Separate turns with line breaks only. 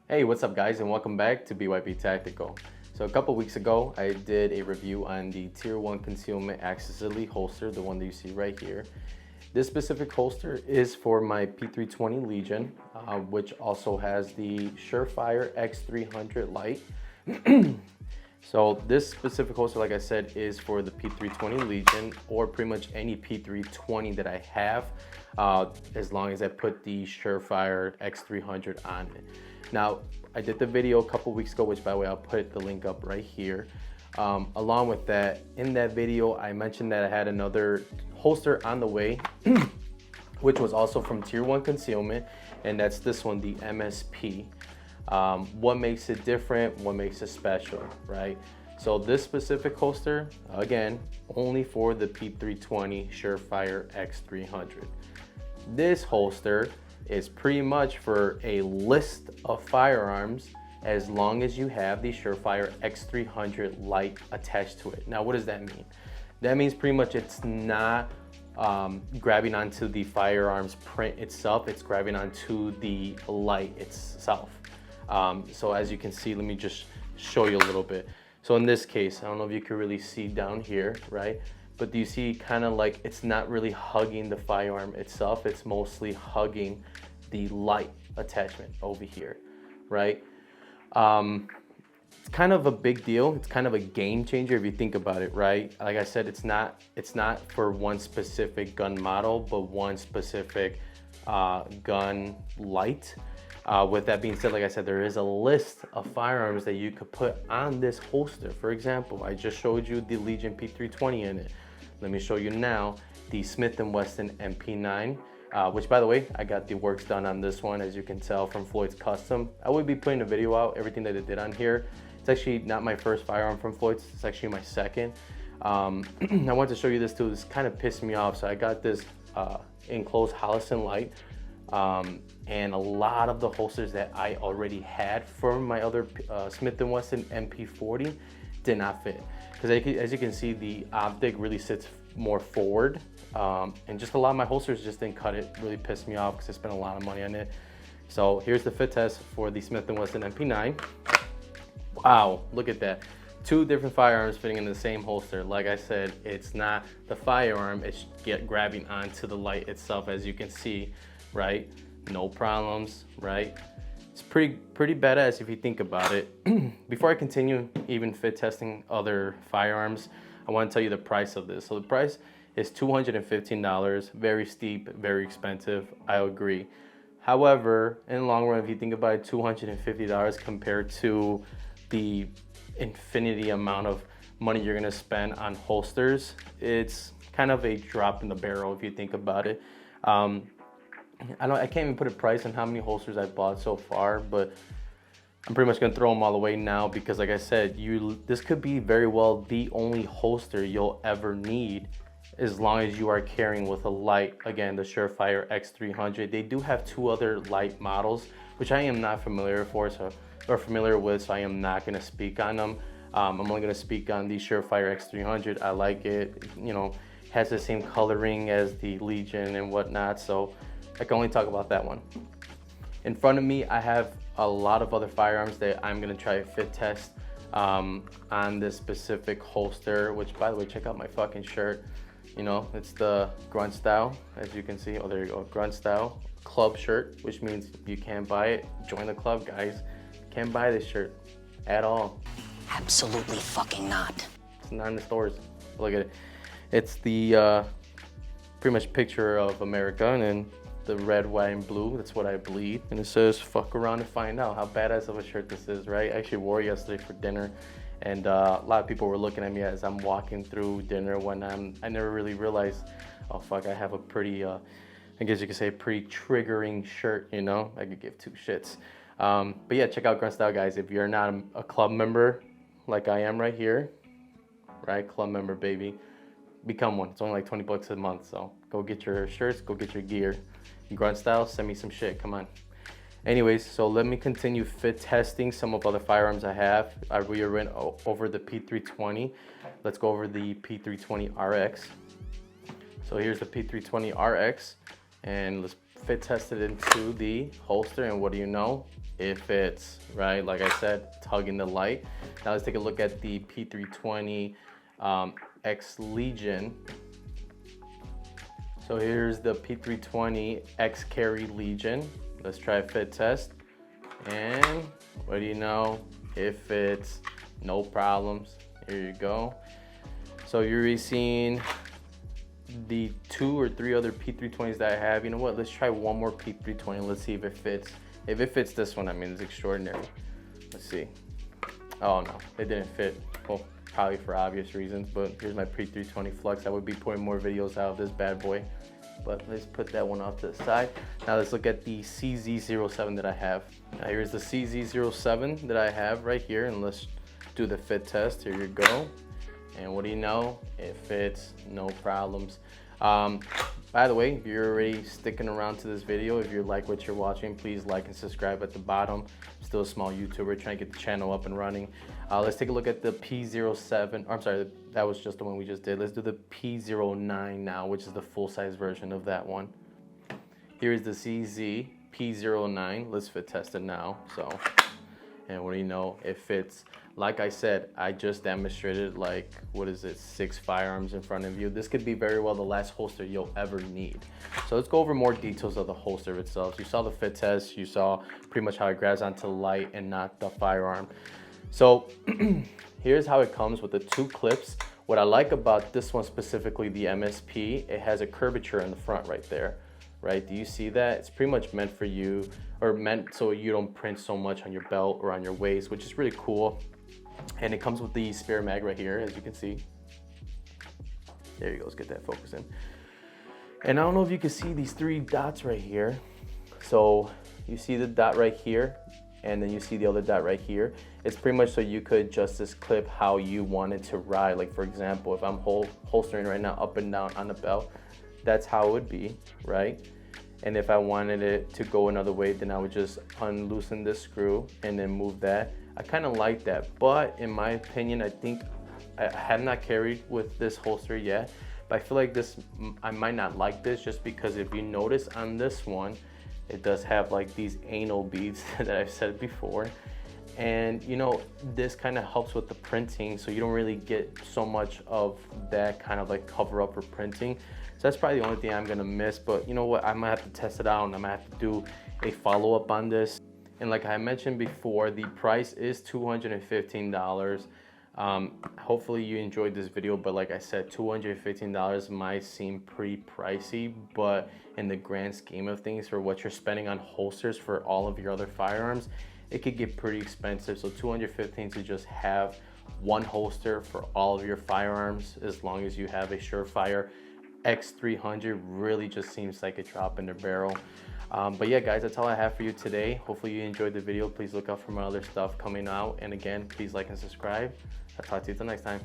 Hey, what's up guys, and welcome back to BYP Tactical. So a couple weeks ago, I did a review on the Tier 1 Concealment Axis Elite holster, the one that you see right here. This specific holster is for my P320 Legion, which also has the Surefire X300 light. So this specific holster, like I said, is for the P320 Legion, or pretty much any P320 that I have, as long as I put the Surefire X300 on it. Now, I did the video a couple weeks ago, which by the way, I'll put the link up right here. Along with that, in that video, I mentioned that I had another holster on the way, which was also from Tier 1 Concealment, and that's this one, the MSP. What makes it different, what makes it special, right? So this specific holster, again, only for the P320 Surefire X300. This holster is pretty much for a list of firearms as long as you have the Surefire X300 light attached to it. Now, what does that mean? That means pretty much it's not grabbing onto the firearm's print itself, it's grabbing onto the light itself. So as you can see, let me just show you a little bit. So in this case, I don't know if you can really see down here, right? But do you see kind of like it's not really hugging the firearm itself, it's mostly hugging the light attachment over here, right? It's kind of a big deal. It's kind of a game changer if you think about it, right? Like I said, it's not for one specific gun model, but one specific gun light. With that being said, like I said, there is a list of firearms that you could put on this holster. For example, I just showed you the Legion P320 in it. Let me show you now the Smith & Wesson MP9, which by the way, I got the works done on this one, as you can tell from Floyd's Custom. I will be putting a video out, everything that I did on here. It's actually not my first firearm from Floyd's, it's actually my second. I wanted to show you this too, this kind of pissed me off. So I got this enclosed Holosun light, and a lot of the holsters that I already had from my other Smith & Wesson MP40 did not fit. Because as you can see, the optic really sits more forward, and just a lot of my holsters just didn't cut it. Really pissed me off because I spent a lot of money on it. So here's the fit test for the Smith & Wesson MP9. Wow, look at that. Two different firearms fitting in the same holster. Like I said, it's not the firearm, it's grabbing onto the light itself, as you can see, right? No problems, right? It's pretty badass if you think about it. Before I continue even fit testing other firearms, I want to tell you the price of this. So the price is $215, very steep, very expensive, I agree. However, in the long run, if you think about it, $250 compared to the infinity amount of money you're gonna spend on holsters, it's kind of a drop in the barrel if you think about it. I can't even put a price on how many holsters I've bought so far, but I'm pretty much gonna throw them all away now because, like I said, this could be very well the only holster you'll ever need as long as you are carrying with a light. Again, the Surefire X300. They do have two other light models, which I am not familiar with, so I am not gonna speak on them. I'm only gonna speak on the Surefire X300. I like it, you know, has the same coloring as the Legion and whatnot, so I can only talk about that one. In front of me, I have a lot of other firearms that I'm gonna try to fit test on this specific holster, which by the way, check out my fucking shirt. You know, it's the Grunt Style, as you can see. Oh, there you go, Grunt Style club shirt, which means you can't buy it. Join the club, guys. Can't buy this shirt at all.
Absolutely fucking not.
It's not in the stores. Look at it. It's the pretty much picture of America, and then the red, white, and blue. That's what I bleed. And it says, fuck around and find out. How badass of a shirt this is, right? I actually wore it yesterday for dinner, and a lot of people were looking at me as I'm walking through dinner when I never really realized, oh fuck, I have a pretty, I guess you could say pretty triggering shirt, you know? I could give two shits. But yeah, check out Grunt Style, guys. If you're not a club member like I am right here, right? Club member, baby. Become one. It's only like 20 bucks a month, so go get your shirts, go get your gear. Grunt Style, send me some shit, come on. Anyways, so let me continue fit testing some of other firearms I have. We went over the P320. Let's go over the P320 RX. So here's the P320 RX, and let's fit test it into the holster, and what do you know? it fits, right? Like I said, tugging the light. Now let's take a look at the P320 X Legion. So here's the P320 X Carry Legion. Let's try a fit test. And what do you know? It fits, no problems. Here you go. So you're already seeing the 2 or 3 other P320s that I have. You know what? Let's try one more P320. Let's see if it fits. If it fits this one, I mean, it's extraordinary. Let's see. Oh no, it didn't fit. Well, probably for obvious reasons, but here's my P320 Flux. I would be putting more videos out of this bad boy, but let's put that one off to the side. Now let's look at the CZ07 that I have. Now here's the CZ07 that I have right here, and let's do the fit test. Here you go. And what do you know? It fits, no problems. By the way, if you're already sticking around to this video, if you like what you're watching, please like and subscribe at the bottom. I'm still a small YouTuber trying to get the channel up and running. Let's take a look at the P07. I'm sorry, that was just the one we just did. Let's do the P09 now, which is the full-size version of that one. Here is the CZ P09. Let's fit test it now. So, and what do you know? It fits. Like I said, I just demonstrated like, what is it, 6 firearms in front of you. This could be very well the last holster you'll ever need. So let's go over more details of the holster itself. You saw the fit test, you saw pretty much how it grabs onto the light and not the firearm. So here's how it comes with the 2 clips. What I like about this one specifically, the MSP, it has a curvature in the front right there. Right, do you see that? It's pretty much meant for you, or meant so you don't print so much on your belt or on your waist, which is really cool. And it comes with the spare mag right here, as you can see. There you go, let's get that focus in. And I don't know if you can see these 3 dots right here. So you see the dot right here, and then you see the other dot right here. It's pretty much so you could adjust this clip how you want it to ride. Like for example, if I'm holstering right now up and down on the belt, that's how it would be, right? And if I wanted it to go another way, then I would just unloosen this screw and then move that. I kind of like that, but in my opinion, I think I have not carried with this holster yet, but I feel like this, I might not like this, just because if you notice on this one, it does have like these anal beads that I've said before. And you know, this kind of helps with the printing, so you don't really get so much of that kind of like cover up for printing. So that's probably the only thing I'm gonna miss, but you know what, I might have to test it out and I might have to do a follow-up on this. And like I mentioned before, the price is $215. Hopefully you enjoyed this video, but like I said, $215 might seem pretty pricey, but in the grand scheme of things, for what you're spending on holsters for all of your other firearms, it could get pretty expensive. So $215 to just have one holster for all of your firearms, as long as you have a Surefire X300, really just seems like a drop in the barrel. But yeah, guys, that's all I have for you today. Hopefully you enjoyed the video. Please look out for my other stuff coming out. And again, please like and subscribe. I'll talk to you till next time.